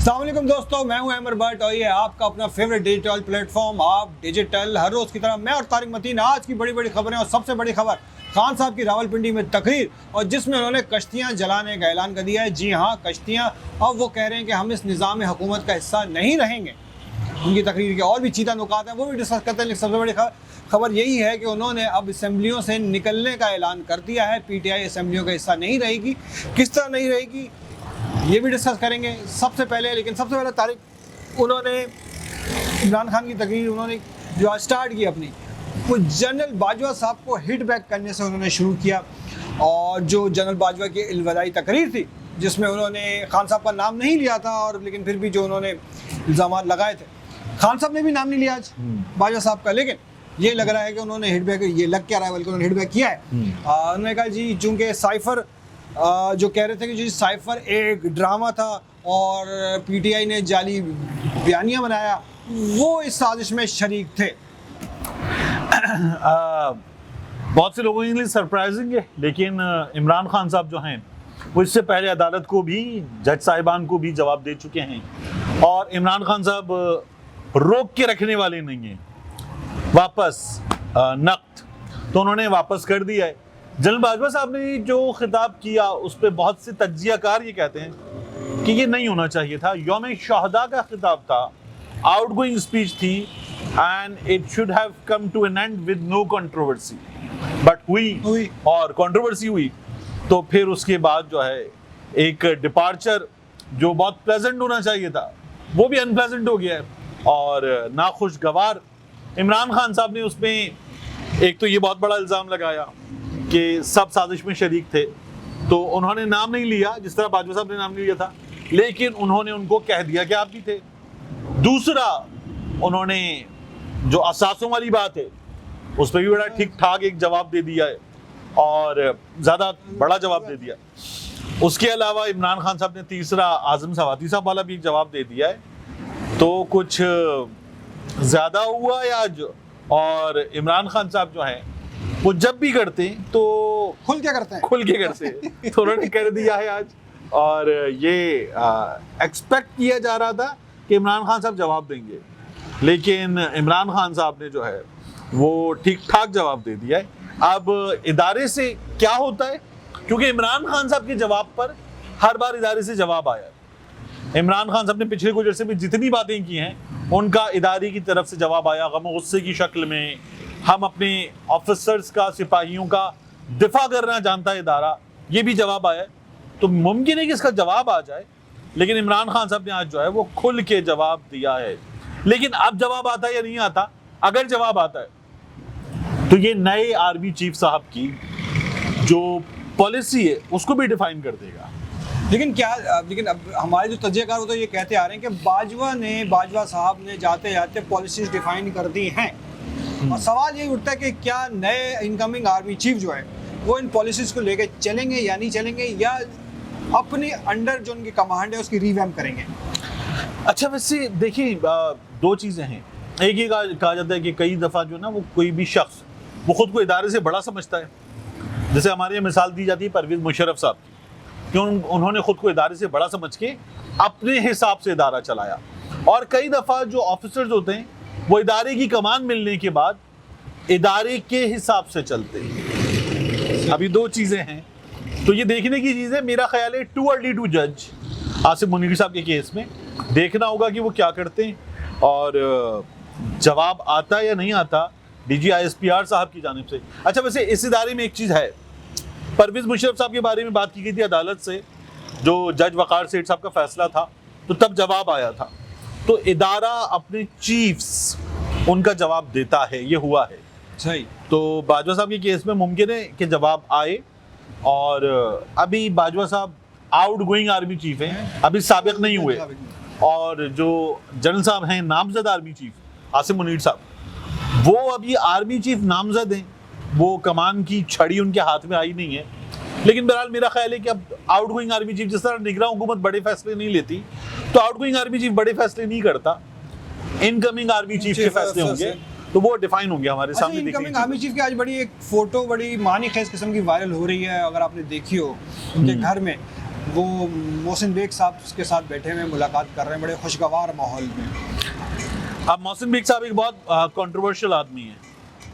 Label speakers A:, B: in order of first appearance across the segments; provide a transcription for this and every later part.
A: अस्सलाम वालेकुम दोस्तों, मैं हूं अमर भट्ट और ये आपका अपना फेवरेट डिजिटल प्लेटफॉर्म आप डिजिटल। हर रोज़ की तरह मैं और तारिक मतीन आज की बड़ी बड़ी खबरें और सबसे बड़ी खबर खान साहब की रावलपिंडी में तकरीर और जिसमें उन्होंने कश्तियां जलाने का ऐलान कर दिया है। जी हाँ, कश्तियां। अब वो कह रहे हैं कि हम इस निज़ाम हुकूमत का हिस्सा नहीं रहेंगे। उनकी तकरीर के और भी चीता नुकात हैं, वो भी डिस्कस करते हैं। लेकिन सबसे बड़ी खबर यही है कि उन्होंने अब असम्बलियों से निकलने का ऐलान कर दिया है। पीटीआई असम्बलियों का हिस्सा नहीं रहेगी। किस तरह नहीं रहेगी ये भी डिस्कस करेंगे सबसे पहले तारिक, उन्होंने इमरान खान की तकरीर उन्होंने जो आज स्टार्ट की अपनी, वो जनरल बाजवा साहब को हिट बैक करने से उन्होंने शुरू किया। और जो जनरल बाजवा की इल्वदाई तकरीर थी जिसमें उन्होंने खान साहब का नाम नहीं लिया था, और लेकिन फिर भी जो उन्होंने इल्ज़ाम लगाए थे, खान साहब ने भी नाम नहीं लिया आज बाजवा साहब का, लेकिन ये लग रहा है कि उन्होंने हिट बैक, ये लग क्या रहा है बल्कि उन्होंने हिट बैक किया है। उन्होंने कहा जी, चूँकि साइफर जो कह रहे थे कि जी साइफर एक ड्रामा था और पीटीआई ने जाली बयानिया बनाया, वो इस साजिश में शरीक थे।
B: बहुत से लोगों के लिए सरप्राइजिंग है, लेकिन इमरान खान साहब जो हैं वो इससे पहले अदालत को भी, जज साहिबान को भी जवाब दे चुके हैं। और इमरान खान साहब रोक के रखने वाले नहीं हैं। वापस नक़्द तो उन्होंने वापस कर दिया है। जनरल बाजवा साहब ने जो खिताब किया उस पर बहुत से तज्जियाकार ये कहते हैं कि ये नहीं होना चाहिए था। यौम शहदा का खिताब था, आउटगोइंग स्पीच थी, and it should have come to an end with no controversy, but हुई और कंट्रोवर्सी हुई। तो फिर उसके बाद जो है एक डिपार्चर जो बहुत प्लेजेंट होना चाहिए था वो भी अनप्लेजेंट हो गया है। और नाखुशगवार इमरान खान साहब ने उसमें एक तो ये बहुत बड़ा इल्ज़ाम लगाया कि सब साजिश में शरीक थे, तो उन्होंने नाम नहीं लिया जिस तरह बाजवा साहब ने नाम नहीं लिया था, लेकिन उन्होंने उनको कह दिया कि आप भी थे। दूसरा, उन्होंने जो असासों वाली बात है उस पर भी बड़ा ठीक ठाक एक जवाब दे दिया है और ज़्यादा बड़ा जवाब दे दिया। उसके अलावा इमरान खान साहब ने तीसरा आज़म सवाती साहब वाला भी एक जवाब दे दिया है। तो कुछ ज़्यादा हुआ है आज। और इमरान खान साहब जो हैं वो जब भी करते हैं तो खुल के करते हैं तो उन्होंने कर दिया है आज। और ये एक्सपेक्ट किया जा रहा था कि इमरान खान साहब जवाब देंगे, लेकिन इमरान खान साहब ने जो है वो ठीक ठाक जवाब दे दिया है। अब इदारे से क्या होता है, क्योंकि इमरान खान साहब के जवाब पर हर बार इदारे से जवाब आया है। इमरान खान साहब ने पिछले कुछ अर्से में जितनी बातें की हैं उनका इदारे की तरफ से जवाब आया, गम गुस्से की शक्ल में। हम अपने ऑफिसर्स का, सिपाहियों का दिफा करना जानता है इदारा, ये भी जवाब आया है। तो मुमकिन है कि इसका जवाब आ जाए, लेकिन इमरान खान साहब ने आज जो है वो खुल के जवाब दिया है। लेकिन अब जवाब आता है या नहीं आता, अगर जवाब आता है तो ये नए आर्मी चीफ साहब की जो पॉलिसी है उसको भी डिफाइन कर देगा।
A: लेकिन अब हमारे जो तज्जियाकार वो तो ये कहते आ रहे हैं कि बाजवा साहब ने जाते जाते पॉलिसीज डिफाइन कर दी हैं। और सवाल ये उठता है कि क्या नए इनकमिंग आर्मी चीफ जो है वो इन पॉलिसीज को लेके चलेंगे या नहीं चलेंगे, या अपने अंडर जो उनकी कमांड है उसकी रिवैम्प करेंगे।
B: अच्छा, वैसे देखिए, दो चीज़ें हैं। एक ये कहा जाता है कि कई दफ़ा जो ना वो कोई भी शख्स वो खुद को इदारे से बड़ा समझता है। जैसे हमारे यहाँ मिसाल दी जाती है परवेज़ मुशर्रफ साहब की, क्यों उन्होंने खुद को इदारे से बड़ा समझ के अपने हिसाब से इदारा चलाया। और कई दफ़ा जो ऑफिसर्स होते हैं वो इदारे की कमान मिलने के बाद इदारे के हिसाब से चलते हैं। अभी दो चीज़ें हैं, तो ये देखने की चीज़ है। मेरा ख्याल है टू अर्ली टू जज आसिफ मुनीर साहब के केस में देखना होगा कि वो क्या करते हैं और जवाब आता या नहीं आता डीजी ISPR साहब की जानिब से। अच्छा, वैसे इस इदारे में एक चीज़ है, परवेज़ मुशर्रफ साहब के बारे में बात की गई थी अदालत से, जो जज वक़ार सेठ साहब का फैसला था, तो तब जवाब आया था। तो इदारा अपने चीफ्स उनका जवाब देता है, ये हुआ है
A: सही। तो
B: बाजवा साहब के केस में मुमकिन है कि जवाब आए। और अभी बाजवा साहब आउटगोइंग आर्मी चीफ हैं, अभी साबिक नहीं हुए। और जो जनरल साहब हैं नामजद आर्मी चीफ आसिफ मुनीर साहब, वो अभी आर्मी चीफ नामजद हैं, वो कमान की छड़ी उनके हाथ में आई नहीं है। लेकिन बहरहाल मेरा ख्याल है कि अब आउटगोइंग आर्मी चीफ, जिस तरह निगरान हुकूमत बड़े फैसले नहीं लेती, तो आउटगोइंग आर्मी चीफ बड़े फैसले नहीं करता, इनकमिंग आर्मी चीफ के फैसले होंगे, तो वो डिफाइन होंगे हमारे सामने।
A: इनकमिंग आर्मी चीफ की आज बड़ी एक फोटो बड़ी मानी खेज किस्म की वायरल हो रही है, अगर आपने देखी हो उनके घर में, वो मोहसिन बेग साहब के साथ बैठे हुए मुलाकात कर रहे हैं बड़े खुशगवार माहौल में।
B: अब मोहसिन बेग साहब एक बहुत कंट्रोवर्शियल आदमी है।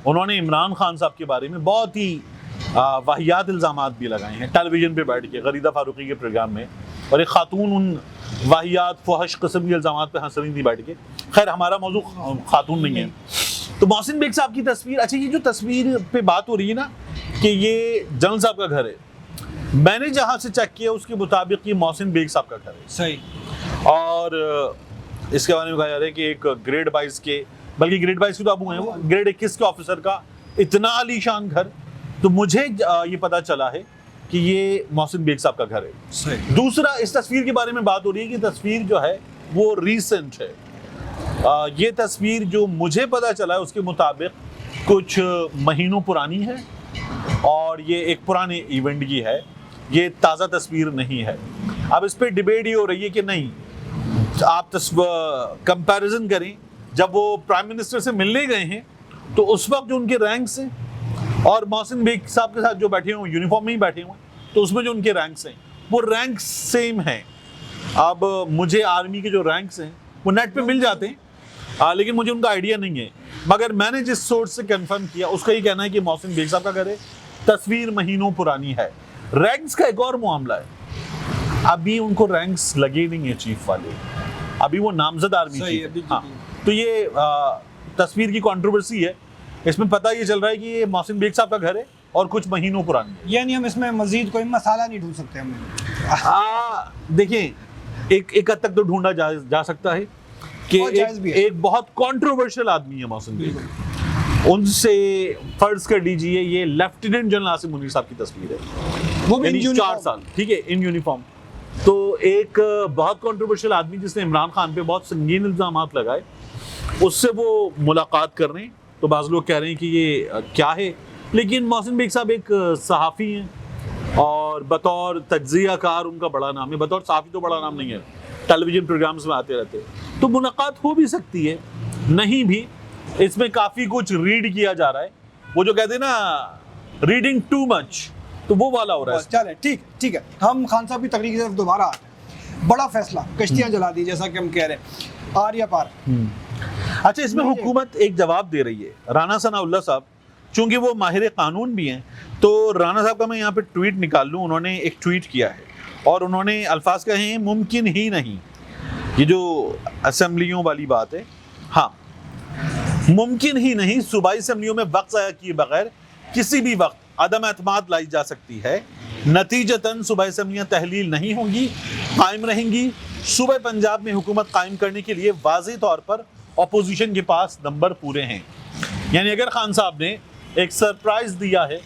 B: उन्होंने इमरान खान साहब के बारे में बहुत ही वाहियात इल्ज़ामात भी लगाए हैं टेलीविज़न पे बैठ के गरीदा फारूकी के प्रोग्राम में, और एक खातून उन वाहियात फहश किस्म के इल्ज़ामात पे हंस रही थी बैठ के। खैर हमारा मौजू खातून नहीं है। तो मोहसिन बेग साहब की तस्वीर, अच्छा ये जो तस्वीर पे बात हो रही है ना कि ये जनरल साहब का घर है, मैंने जहाँ से चेक किया उसके मुताबिक ये मोहसिन बेग साहब का घर है।
A: सही।
B: और इसके बारे में कहा जा रहा है कि एक ग्रेड 22 के, बल्कि ग्रेड 22 के तो अबू हैं वो, ग्रेड 21 के ऑफिसर का इतना आलीशान घर। तो मुझे ये पता चला है कि ये मोहसिन बेग साहब का घर है।
A: सही।
B: दूसरा, इस तस्वीर के बारे में बात हो रही है कि तस्वीर जो है वो रीसेंट है। ये तस्वीर जो मुझे पता चला है उसके मुताबिक कुछ महीनों पुरानी है और ये एक पुराने इवेंट की है, ये ताज़ा तस्वीर नहीं है। अब इस पर डिबेट ये हो रही है कि नहीं, आप कंपैरिजन करें, जब वो प्राइम मिनिस्टर से मिलने गए हैं तो उस वक्त जो उनके रैंक्स हैं और मोहसिन बेग साहब के साथ जो बैठे हुए यूनिफॉर्म में ही बैठे हुए हैं, तो उसमें जो उनके रैंक्स हैं वो रैंक्स सेम हैं। अब मुझे आर्मी के जो रैंक्स हैं वो नेट पे मिल जाते हैं, लेकिन मुझे उनका आइडिया नहीं है। मगर मैंने जिस सोर्स से कंफर्म किया उसका ये कहना है कि मोहसिन बेग साहब का घर है, तस्वीर महीनों पुरानी है। रैंक्स का एक और मामला है, अभी उनको रैंक्स लगे नहीं है चीफ वाले, अभी वो नामजद आर्मी चीफ है। हाँ, तो ये तस्वीर की कंट्रोवर्सी है। इसमें पता ये चल रहा है कि ये मोहसिन बेग साहब का घर है और कुछ महीनों पुरानी है।
A: यानी हम इसमें मजीद कोई मसाला नहीं ढूंढ सकते हम?
B: देखिए, एक हद तक तो ढूंढा जा सकता है कि एक बहुत कंट्रोवर्शियल आदमी है मोहसिन बेग। उनसे फर्ज कर लीजिए ये लेफ्टिनेंट जनरल आसिम मुनीर साहब की तस्वीर है, वो भी 4 साल, ठीक है, इन यूनिफॉर्म। तो एक बहुत कंट्रोवर्शियल आदमी जिसने इमरान खान पे बहुत संगीन इल्जामात लगाए, उससे वो मुलाकात कर रहे हैं। तो बाज़ लोग कह रहे हैं कि ये क्या है, लेकिन मोहसिन बेग साहब एक सहाफ़ी हैं और बतौर तज्ज़ियाकार उनका बड़ा नाम है, बतौर सहाफ़ी तो बड़ा नाम नहीं है, टेलीविज़न प्रोग्राम्स में आते रहते हैं। तो मुलाकात हो भी सकती है, नहीं भी। इसमें काफ़ी कुछ रीड किया जा रहा है, वो जो कहते हैं ना रीडिंग टू मच, तो वो वाला हो रहा है।
A: चले, ठीक है, हम खान साहब की तकरीर की तरफ दोबारा आते हैं। बड़ा फैसला, कश्तियां जला दी, जैसा कि हम कह रहे हैं, आर्या पार।
B: अच्छा, इसमें हुकूमत एक जवाब दे रही है। राना सनाउल्लाह साहब, चूंकि वो माहिर कानून भी हैं, तो राना साहब का मैं यहाँ पे ट्वीट निकाल लूँ। उन्होंने एक ट्वीट किया है और उन्होंने अल्फाज कहे हैं, मुमकिन ही नहीं, ये जो असेंबलियों वाली बात है, हाँ, मुमकिन ही नहीं सूबाई असेंबलियों में वक्त ज़ाया किए बगैर किसी भी वक्त अदम एतमाद लाई जा सकती है। नतीजतन सूबाई असेंबलियाँ तहलील नहीं होंगी, कायम रहेंगी। सूबे पंजाब में हुकूमत कायम करने के लिए वाज़ेह तौर पर अपोजिशन के पास नंबर पूरे हैं। यानी अगर खान साहब ने एक सरप्राइज़ दिया है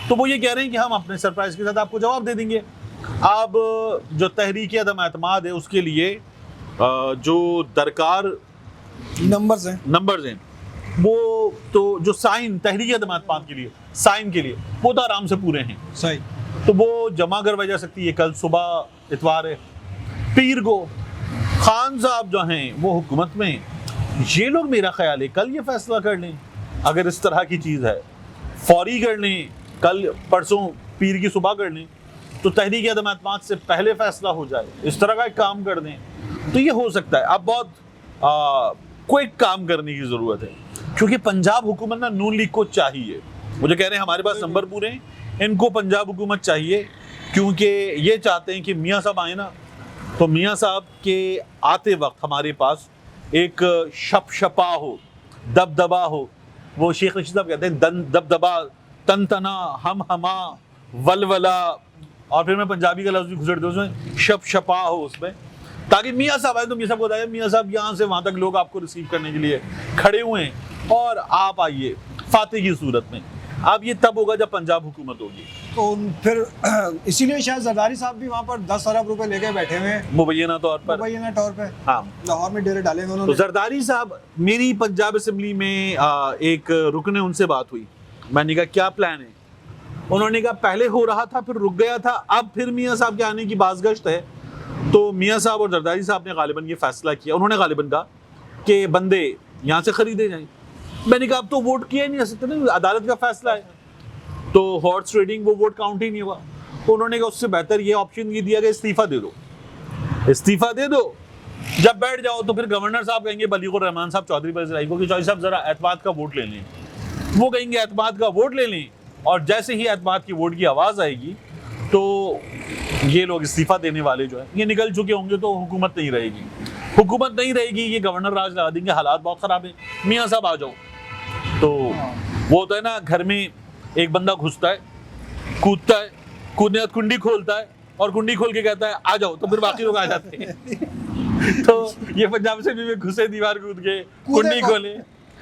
B: तो वो ये कह रहे हैं कि हम अपने सरप्राइज़ के साथ आपको जवाब दे देंगे। अब जो तहरीक अदम एतमाद है उसके लिए जो दरकार नंबर्स हैं वो तो जो साइन तहरीक अदम एतमाद के लिए साइन के लिए वो तो आराम से पूरे हैं।
A: सही।
B: तो वो जमा करवाई जा सकती है। कल सुबह इतवार है, पीर को खान साहब जो हैं वो हुकूमत में, ये लोग मेरा ख्याल है कल ये फैसला कर लें, अगर इस तरह की चीज़ है फौरी कर लें, कल परसों पीर की सुबह कर लें, तो तहरीक अदम एतमाद से पहले फैसला हो जाए, इस तरह का एक काम कर दें तो ये हो सकता है। अब बहुत क्विक काम करने की ज़रूरत है, क्योंकि पंजाब हुकूमत ना नून लीग को चाहिए। मुझे कह रहे हैं हमारे पास नंबर पूरे हैं, इनको पंजाब हुकूमत चाहिए, क्योंकि ये चाहते हैं कि मियाँ साहब आए ना, तो मियाँ साहब के आते वक्त हमारे पास एक शपशपा हो, दबदबा हो। वो शेख रशीद साहब कहते हैं दबदबा, तन तना, हम हमा, वलवला, और फिर मैं पंजाबी का लफ्ज़ भी घुसड़ दूँ उसमें, शपशपा हो उसमें, ताकि मियाँ साहब आए तो मियाँ साहब को बताया मियाँ साहब यहाँ से वहाँ तक लोग आपको रिसीव करने के लिए खड़े हुए हैं और आप आइए फाते की सूरत में। अब ये तब होगा जब पंजाब हुकूमत होगी।
A: तो फिर इसीलिए शायद जरदारी साहब भी वहाँ पर 10 अरब रुपए लेके बैठे हुए हैं
B: मुबैना तौर पर
A: हाँ, लाहौर में डेरे डाले उन्होंने।
B: तो जरदारी साहब, मेरी पंजाब असेंबली में एक रुकन है, उनसे बात हुई, मैंने कहा क्या प्लान है, उन्होंने कहा पहले हो रहा था फिर रुक गया था, अब फिर मियाँ साहब के आने की बाज़गश्त है। तो मियाँ साहब और जरदारी साहब ने गालिबन ये फैसला किया, उन्होंने गालिबन कहा कि बंदे यहाँ से खरीदे जाएं। मैंने कहा अब तो वोट किया ही नहीं जा सकते ना, अदालत का फैसला है, तो हॉर्स ट्रेडिंग वो वोट काउंट ही नहीं हुआ। तो उन्होंने कहा उससे बेहतर ये ऑप्शन ये दिया कि इस्तीफा दे दो, इस्तीफा दे दो, जब बैठ जाओ तो फिर गवर्नर साहब कहेंगे बलीगुर रहमान साहब चौधरी पर को कि चौधरी साहब जरा एतमाद का वोट ले लें, वो कहेंगे एतमाद का वोट ले लें, और जैसे ही एतमाद की वोट की आवाज़ आएगी तो ये लोग इस्तीफा देने वाले जो है ये निकल चुके होंगे, तो हुकूमत नहीं रहेगी, हुकूमत नहीं रहेगी, ये गवर्नर राज लगा देंगे, हालात बहुत ख़राब है, मियाँ साहब आ जाओ। तो वो होता है ना, घर में एक बंदा घुसता है, कूदता है, कूदने बाद कुंडी खोलता है और कुंडी खोल के कहता है आ जाओ, तो फिर बाकी लोग आ जाते हैं। तो ये पंजाब से भी घुसे, दीवार कूद के कुंडी खोले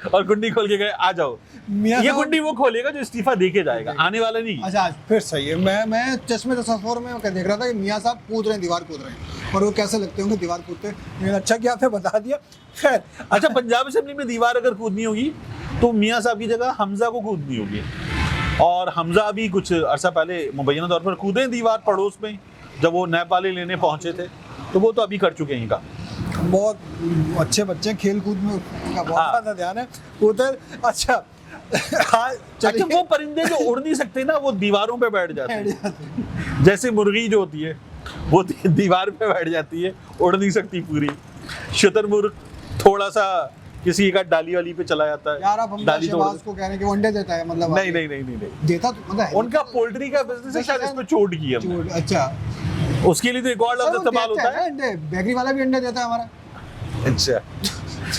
B: और कुंडी खोल के गए आ जाओ, ये कुंडी वो खोलेगा जो इस्तीफा दे के जाएगा, आने वाला नहीं।
A: अच्छा फिर सही है। मैं चश्मे तस्वीर में देख रहा था कि मियाँ साहब कूद रहे हैं, दीवार कूद रहे हैं, और वो कैसे लगते होंगे दीवार कूदते, लेकिन अच्छा किया आपने बता दिया। खैर
B: अच्छा, पंजाब असेंबली में दीवार अगर कूदनी होगी तो मियाँ साहब की जगह हमजा को कूदनी होगी, और हमजा भी कुछ अर्सा पहले मुबैना तौर पर कूदे दीवार पड़ोस में, जब वो नेपाली लेने पहुंचे थे, तो वो तो अभी कर चुके हैं। का
A: बहुत अच्छे बच्चे, खेल कूद में का बहुत ज़्यादा ध्यान है उधर। अच्छा
B: अच्छा, वो परिंदे जो उड़ नहीं सकते ना, वो दीवारों पे बैठ जाते हैं, जैसे मुर्गी जो होती है वो दीवार पे बैठ जाती है, उड़ नहीं सकती पूरी। शुतुरमुर्ग थोड़ा सा किसी का डाली वाली पे चला जाता है।
A: यार आप हम शहबाज को कह रहे हैं कि वो अंडे देता है, मतलब
B: नहीं नहीं नहीं नहीं, नहीं।
A: देता तो मतलब
B: उनका पोल्ट्री का बिजनेस है, शायद इसमें चोट की है।
A: अच्छा,
B: उसके लिए तो एक और लफ्ज इस्तेमाल होता है,
A: अंडे बेकरी वाला भी अंडे देता है हमारा।
B: अच्छा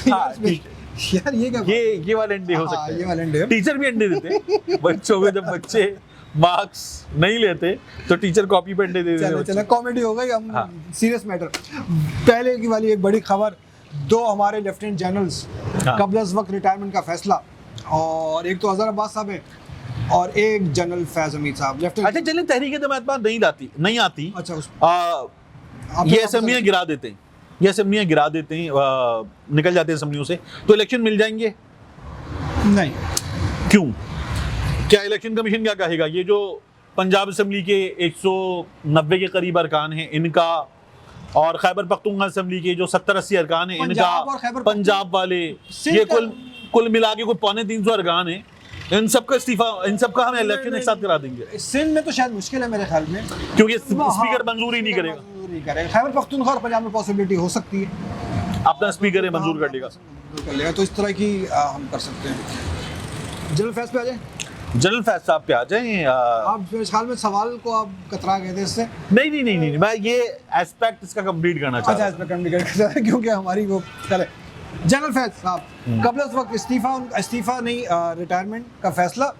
A: यार ये क्या,
B: ये वाले अंडे हो सकते हैं,
A: ये वाले अंडे
B: टीचर भी अंडे देते हैं बच्चों को, जब बच्चे मार्क्स नहीं लेते तो टीचर कॉपी पे अंडे दे देते हैं।
A: चलो कॉमेडी हो गई, हम सीरियस मैटर। पहले की वाली एक बड़ी खबर, 2 हमारे लेफ्टिनेंट जनरल्स कब्ल अज़ वक्त रिटायरमेंट का फैसला, और एक तो अज़हर अब्बास साहब है और एक जनरल फैज हमीद साहब लेफ्टिनेंट।
B: अच्छा, चलिए तहरीक जमात नहीं आती।
A: अच्छा,
B: ये असेंबलियां गिरा देते हैं, ये असेंबलियां गिरा देते हैं, निकल जाते हैं असेंबलियों से, तो इलेक्शन मिल जाएंगे?
A: नहीं।
B: क्यों? क्या इलेक्शन कमीशन क्या कहेगा? ये जो पंजाब असेंबली के 190 के करीब अरकान हैं इनका, और खैबर पख्तूनख्वा असेंबली के जो 70-80 अरकान हैं इनका, पंजाब वाले, ये कुल मिला के कोई 250-300 अरकान हैं, इन सबका इस्तीफा, इन सबका हम इलेक्शन एक साथ करा देंगे।
A: सिंध में तो शायद मुश्किल है मेरे ख्याल में,
B: क्योंकि स्पीकर मंजूर ही नहीं करेगा।
A: खैबर पख्तूनख्वा और पंजाब में पॉसिबिलिटी हो सकती है,
B: अपना स्पीकर है मंजूर कर लेगा,
A: तो इस तरह की हम कर सकते हैं। जनरल फैज पे आ जाए,
B: जनरल फैज साहब पे आ जाएं।
A: आप मेरे ख्याल में सवाल को आप कतरा गए थे इससे।
B: नहीं, मैं ये एस्पेक्ट इसका कंप्लीट करना चाहता हूं।
A: अच्छा, इसमें कंप्लीट करना चाहता हूं क्योंकि हमारी वो चले। जनरल फैज साहब कब्ल अज़ वक्त इस्तीफा नहीं, रिटायरमेंट का फैसला,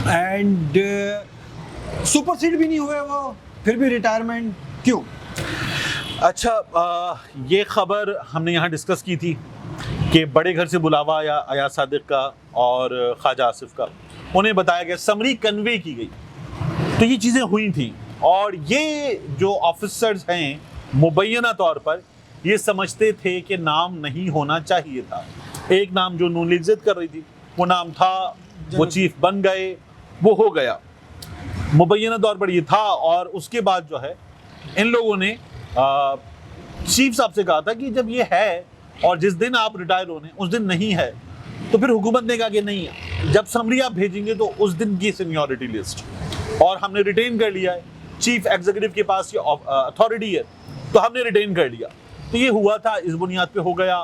A: एंड सुपरसीड भी नहीं हुए वो, फिर भी रिटायरमेंट क्यों?
B: अच्छा, ये खबर हमने यहाँ डिस्कस की थी कि बड़े घर से बुलावा या अयाज सादिक का और ख्वाजा आसिफ का, उन्हें बताया गया, समरी कन्वे की गई, तो ये चीज़ें हुई थी, और ये जो ऑफिसर्स हैं मुबैना तौर पर ये समझते थे कि नाम नहीं होना चाहिए था। एक नाम जो नून लीग जिद कर रही थी वो नाम था, वो चीफ बन गए, वो हो गया, मुबैना तौर पर ये था। और उसके बाद जो है इन लोगों ने चीफ साहब से कहा था कि जब ये है और जिस दिन आप रिटायर होने उस दिन नहीं है, तो फिर हुकूमत ने कहा कि नहीं, जब समरी आप भेजेंगे तो उस दिन की सीनियरिटी लिस्ट, और हमने रिटेन कर लिया है, चीफ एग्जीक्यूटिव के पास ये अथॉरिटी है, तो हमने रिटेन कर लिया। तो ये हुआ था, इस बुनियाद पे हो गया।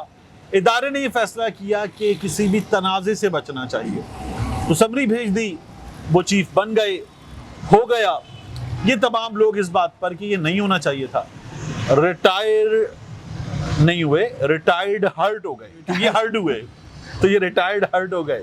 B: इदारे ने ये फैसला किया कि किसी भी तनाज़े से बचना चाहिए, तो समरी भेज दी, वो चीफ बन गए, हो गया। ये तमाम लोग इस बात पर कि ये नहीं होना चाहिए था, रिटायर नहीं हुए, रिटायर्ड हर्ट हो गए, क्योंकि ये हर्ट हुए तो ये रिटायर्ड हर्ट हो गए,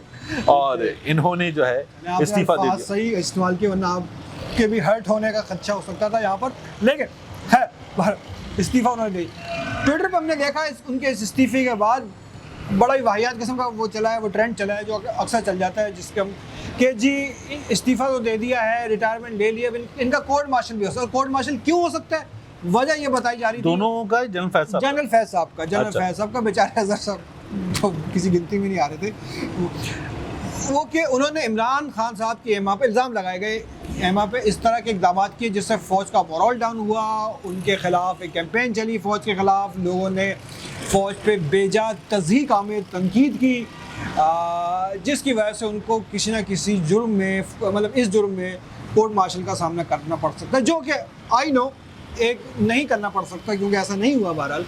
B: और इन्होंने जो है इस्तीफा दे दिया।
A: सही इस्तेमाल किया, वरना आपके भी हर्ट होने का खदशा हो सकता था यहाँ पर, लेकिन है इस्तीफा उन्होंने दी। ट्विटर पर हमने देखा उनके इस इस्तीफे के बाद बड़ा ही वाहियात किस्म का वो चला है, वो ट्रेंड चला है जो अक्सर चल जाता है, जिसके हम कि जी इस्तीफा तो दे दिया है, रिटायरमेंट ले लिया, इनका कोर्ट मार्शल भी हो सकता है। कोर्ट मार्शल क्यों हो सकता है? वजह ये बताई जा रही थी
B: दोनों का, जनरल फैज
A: साहब का बेचारे अज़हर साहब तो किसी गिनती में नहीं आ रहे थे वो, कि उन्होंने इमरान खान साहब के एमा पे इल्ज़ाम लगाए गए, एमा पे इस तरह के इक़दाम किए जिससे फ़ौज का मोरल डाउन हुआ, उनके ख़िलाफ़ एक कैंपेन चली फ़ौज के ख़िलाफ़, लोगों ने फ़ौज पे बेजा तज़हीक आमेर तनकीद की, जिसकी वजह से उनको किसी न किसी जुर्म में, मतलब इस जुर्म में कोर्ट मार्शल का सामना करना पड़ सकता है, जो कि आई नो एक नहीं करना पड़ सकता क्योंकि ऐसा नहीं हुआ बहरहाल।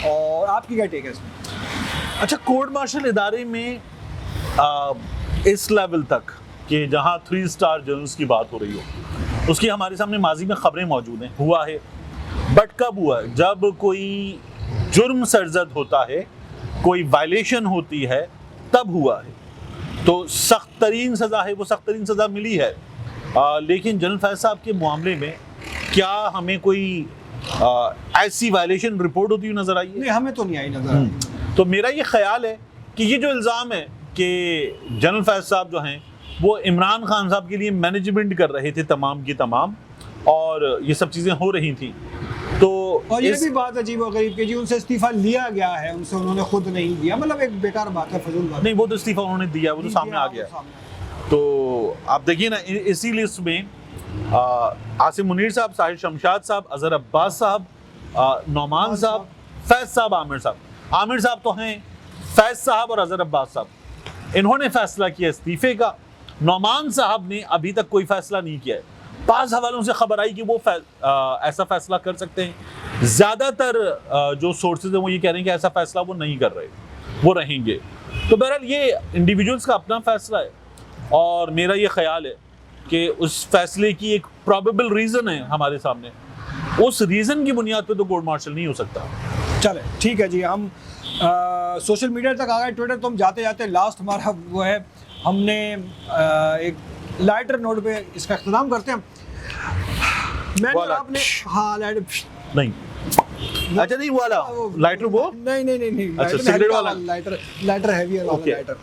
A: और आपकी क्या टेक है इसमें?
B: अच्छा, कोर्ट मार्शल इदारे में इस लेवल तक कि जहां 3 स्टार जनरल्स की बात हो रही हो, उसकी हमारे सामने माजी में खबरें मौजूद हैं, हुआ है। बट कब हुआ है? जब कोई जुर्म सरजद होता है, कोई वायलेशन होती है, तब हुआ है। तो सख्त तरीन सज़ा है, वो सख्त तरीन सज़ा मिली है। लेकिन जनरल फैज़ साहब के मामले में क्या हमें कोई ऐसी वायलेशन रिपोर्ट होती हुई नज़र आई है?
A: नहीं, हमें तो नहीं आई नजर आई।
B: तो मेरा ये ख्याल है कि ये जो इल्ज़ाम है कि जनरल फैज़ साहब जो हैं वो इमरान खान साहब के लिए मैनेजमेंट कर रहे थे तमाम की तमाम, और ये सब चीज़ें हो रही थी। तो
A: और ये भी बात अजीब और गरीब कि जी उनसे इस्तीफा लिया गया है, उनसे उन्होंने खुद नहीं दिया, मतलब एक बेकार बात है, फजूल बात।
B: नहीं, वो तो इस्तीफा उन्होंने दिया, वो तो सामने आ गया। तो आप देखिए ना, इसी लिस्ट में आसिम मुनीर साहब, साहिर शमशाद साहब, अजहर अब्बास साहब, नौमान साहब, फैज़ साहब, आमिर साहब। आमिर साहब तो हैं, फैज़ साहब और अजहर अब्बास साहब, इन्होंने फैसला किया इस्तीफे का। नौमान साहब ने अभी तक कोई फैसला नहीं किया है। 5 हवालों से खबर आई कि वो ऐसा फैसला कर सकते हैं। ज़्यादातर जो सोर्सेज हैं वो ये कह रहे हैं कि ऐसा फैसला वो नहीं कर रहे, वो रहेंगे। तो बहरहाल ये इंडिविजुअल्स का अपना फैसला है, और मेरा ये ख्याल है कि उस फैसले की एक प्रोबेबल रीज़न है हमारे सामने। उस रीज़न की बुनियाद पर तो कोर्ट मार्शल नहीं हो सकता।
A: चले ठीक है जी, हम सोशल मीडिया तक आ गए, ट्विटर तो हम जाते जाते लास्ट हमारा वो है, हमने एक लाइटर नोट पे इसका इख्तिताम करते हैं। मैंने और आपने, हाँ लाइटर
B: नहीं, अच्छा नहीं वाला लाइटर, वो
A: नहीं
B: अच्छा सिगरेट वाला
A: लाइटर हैवियर वाला लाइटर।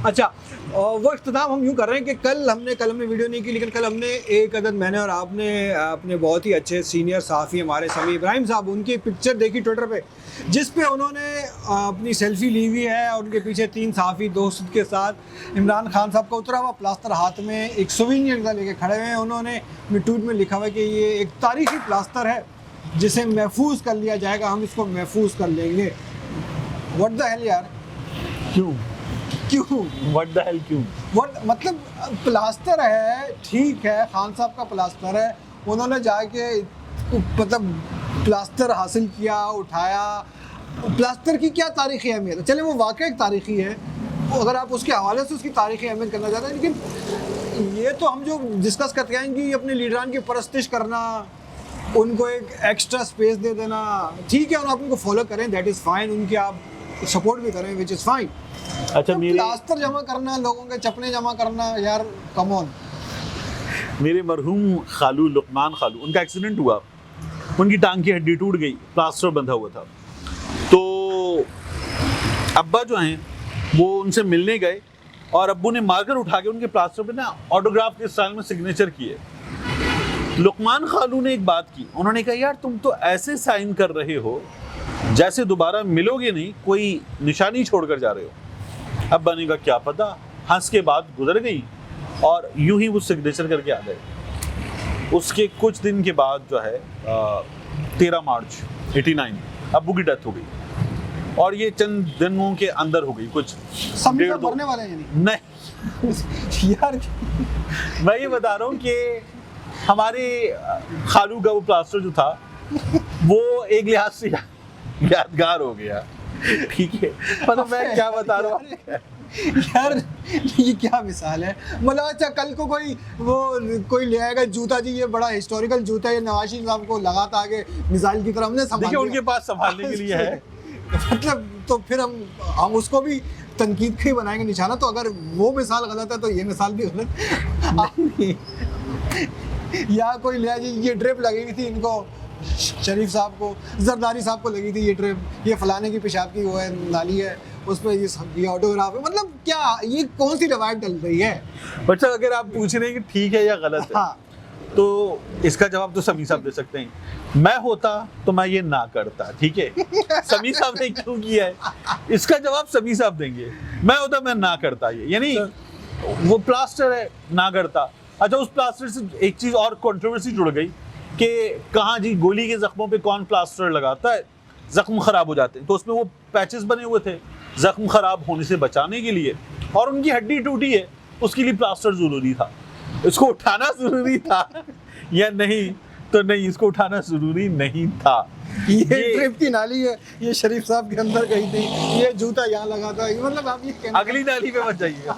A: अच्छा, वो इख्तिताम हम यूँ कर रहे हैं कि कल हमने वीडियो नहीं की, लेकिन कल हमने एक अदद, मैंने और आपने अपने बहुत ही अच्छे सीनियर सहाफ़ी हमारे समी इब्राहिम साहब, उनकी पिक्चर देखी ट्विटर पे, जिस पे उन्होंने अपनी सेल्फी ली हुई है और उनके पीछे 3 सहाफ़ी दोस्त के साथ इमरान खान साहब का उतरा हुआ प्लास्टर हाथ में एक सोवेनियर लेके खड़े हुए हैं। उन्होंने अपने ट्वीट में लिखा हुआ है कि ये एक तारीखी प्लास्टर है जिसे महफूज कर लिया जाएगा, हम इसको महफूज कर लेंगे। व्हाट द हेल यार, क्यों व्हाट द हेल क्यों? व्हाट मतलब प्लास्टर है, ठीक है, खान साहब का प्लास्टर है, उन्होंने जाके मतलब प्लास्टर हासिल किया, उठाया। प्लास्टर की क्या तारीखी अहमियत है? चले वो वाकई एक तारीखी है, अगर आप उसके हवाले से उसकी तारीखी अहमियत करना चाहते हैं, लेकिन ये तो हम जो डिस्कस करते हैं कि अपने लीडरान की परस्तिश करना, उनको एक एक्स्ट्रा स्पेस दे देना, ठीक है, और आप उनको फॉलो करें, दैट इज़ फाइन, उनकी आप सपोर्ट भी करें, विच इज़ फाइन।
B: अच्छा,
A: तो प्लास्टर जमा करना, लोगों के चपने जमा करना, यार कम ऑन।
B: मेरे मरहूम खालू लुकमान खालू, उनका एक्सीडेंट हुआ, उनकी टांग की हड्डी टूट गई, प्लास्टर बंधा हुआ था। तो अब्बा जो हैं वो उनसे मिलने गए और अब्बू ने मार्कर उठा के उनके प्लास्टर पे ना ऑटोग्राफ के स्टाइल में सिग्नेचर किए। लुकमान खालू ने एक बात की, उन्होंने कहा यार तुम तो ऐसे साइन कर रहे हो जैसे दोबारा मिलोगे नहीं, कोई निशानी छोड़कर जा रहे हो। अब्बा ने कहा क्या पता, हंस के बाद गुजर गई और यूं ही वो सिग्नेचर करके आ गए। उसके कुछ दिन के बाद जो है 13 मार्च 89 अब्बू की डेथ हो गई, और ये चंद दिनों के अंदर हो गई, कुछ
A: मरने वाले हैं
B: नहीं
A: यार
B: मैं ये बता रहा हूँ कि हमारे खालू का वो प्लास्टर जो था वो एक लिहाज से यादगार हो गया, ठीक है। मतलब मैं क्या बता रहा हूँ
A: यार, ये क्या मिसाल है। मतलब अच्छा, कल को कोई ले आएगा जूता, जी ये बड़ा हिस्टोरिकल जूता है, ये नवाज शरीफ साहब को लगाता आगे मिसाइल की तरह हमने संभाल लिया,
B: उनके पास संभालने के लिए है
A: मतलब तो फिर हम उसको भी तनकीद के ही बनाएंगे निशाना। तो अगर वो मिसाल गलत है तो ये मिसाल भी गलत या कोई ले जी ये ड्रिप लगी हुई थी इनको, शरीफ साहब को, जरदारी साहब को लगी थी ये ड्रिप, ये फलाने की पेशाब की वो है नाली है, उस पर ये ऑटोग्राफ है। मतलब क्या ये कौन सी डिवाइड चल रही है?
B: बच्चा अगर आप पूछ रहे हैं कि ठीक है या गलत है,
A: हाँ,
B: तो इसका जवाब तो समी साहब दे सकते हैं। मैं होता तो मैं ये ना करता, ठीक है। समी साहब ने क्यों किया है इसका जवाब समी साहब देंगे। मैं होता मैं ना करता, ये यानी वो प्लास्टर है ना करता। अच्छा, उस प्लास्टर से एक चीज और कंट्रोवर्सी जुड़ गई कि कहाँ जी गोली के जख्मों पे कौन प्लास्टर लगाता है, जख्म खराब हो जाते हैं। तो उसमें वो पैचेस बने हुए थे जख्म खराब होने से बचाने के लिए, और उनकी हड्डी टूटी है उसके लिए प्लास्टर जरूरी था। इसको उठाना जरूरी था या नहीं, तो नहीं, इसको उठाना जरूरी नहीं था।
A: ये ट्रिप की नाली है, ये शरीफ साहब के अंदर गई थी, ये जूता यहाँ लगा था, मतलब आप ये कहना
B: अगली नाली पे मत जाइएगा।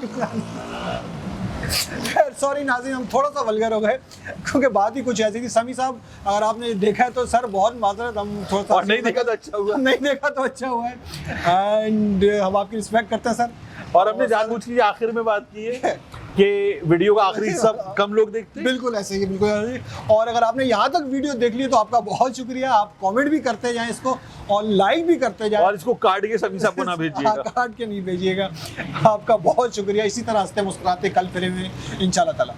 A: सॉरी नाज़रीन, हम थोड़ा सा वल्गर हो गए क्योंकि बात ही कुछ ऐसी थी। समी साहब अगर आपने देखा है तो सर बहुत माजरत, हम थोड़ा सा
B: और नहीं देखा तो अच्छा हुआ।
A: नहीं देखा तो अच्छा हुआ है, एंड हम आपकी रिस्पेक्ट करते हैं सर।
B: और हमने जानबूझ के आखिर में बात की है कि वीडियो का आखिरी हिस्सा कम लोग देखते हैं।
A: बिल्कुल ऐसे ही, बिल्कुल ऐसे ही। और अगर आपने यहाँ तक वीडियो देख ली तो आपका बहुत शुक्रिया। आप कमेंट भी करते जाएं इसको और लाइक भी करते जाएं,
B: और इसको काट के सभी सबको ना भेजिएगा।
A: काट के नहीं भेजिएगा। आपका बहुत शुक्रिया। इसी तरह हंसते मुस्कुराते कल फिर इंशाल्लाह ताला।